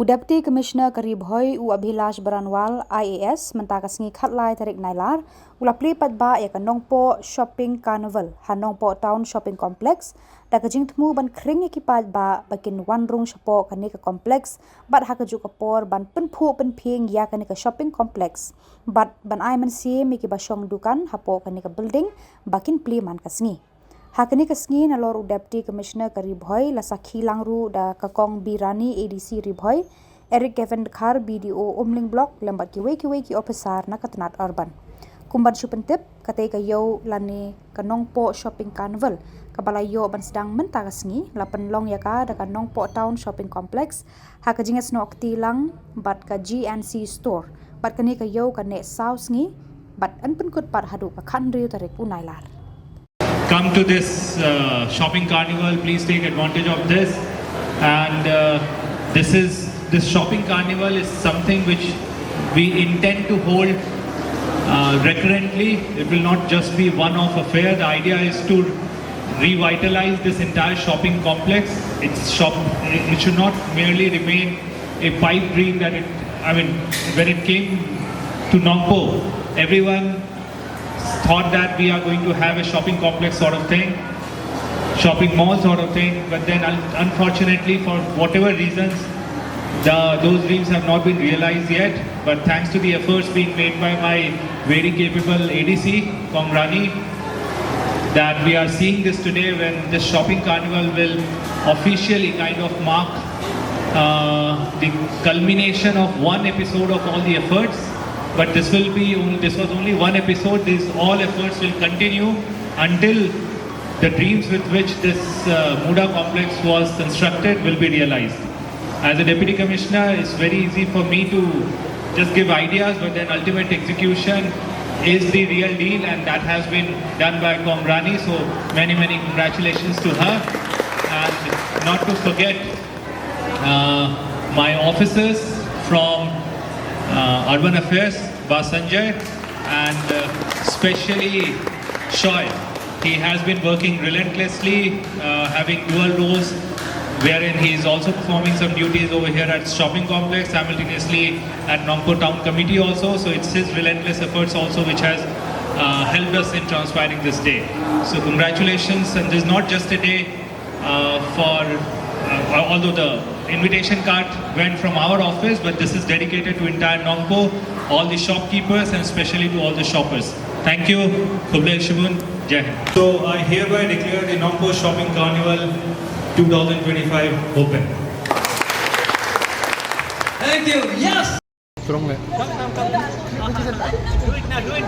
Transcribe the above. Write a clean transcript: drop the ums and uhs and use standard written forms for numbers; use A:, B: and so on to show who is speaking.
A: Deputy Commissioner Kari Bhoi u Abhilash Baranwal IAS mentakasngi khatlai tarik nailar ula Plie patba ya Nongpoh Shopping Carnival Nongpoh Town Shopping Complex da kajing temu ban kring ekipat ba bakin wan rung shapo kani ka complex bat hakaju kapor ban penphu penping ya kani ka shopping complex bat ban ai man si miki basong dukan hapo kani ka building bakin Plie man kasngi Hakani kasngi na lor Deputy Commissioner Kari Bhoi la sakhi langru da kakong birani ADC Ribhoi Eric Kevin Khar BDO Umling Block lembat ki officer na katanat urban. Kumban supentip katay kayo lani Nongpoh Shopping Carnival kabalayo ban sedang menta kasngi la penlong Iaka da Nongpoh Town Shopping Complex hakajingas no akti lang bat ka GNC store bat kani kayo kane saus ngi bat an penkut par hadu ka khandriu tarik unailar.
B: Come to this shopping carnival, please take advantage of this. And this shopping carnival is something which we intend to hold recurrently. It will not just be one-off affair. The idea is to revitalize this entire shopping complex. It should not merely remain a pipe dream that when it came to Nongpoh, everyone thought that we are going to have a shopping complex sort of thing, shopping mall sort of thing, but then unfortunately for whatever reasons, those dreams have not been realized yet. But thanks to the efforts being made by my very capable ADC, Kongrani, that we are seeing this today when this shopping carnival will officially kind of mark the culmination of one episode of all the efforts. But this was only one episode. All efforts will continue until the dreams with which this Muda complex was constructed will be realized. As a Deputy Commissioner, it's very easy for me to just give ideas, but then ultimate execution is the real deal, and that has been done by Kongrani. So many congratulations to her, and not to forget my officers from Urban Affairs, Sanjay, and especially Shoy. He has been working relentlessly, having dual roles, wherein he is also performing some duties over here at shopping complex, simultaneously at Nongpoh Town Committee also. So it's his relentless efforts also which has helped us in transpiring this day. So congratulations, and this is not just a day although the invitation card went from our office, but this is dedicated to entire Nongpoh, all the shopkeepers, and especially to all the shoppers. Thank you. Khubor, Jai Hind. So I hereby declare the Nongpoh Shopping Carnival 2025 open.
C: Thank you. Yes.
D: Strong.
C: Do it now. Do it.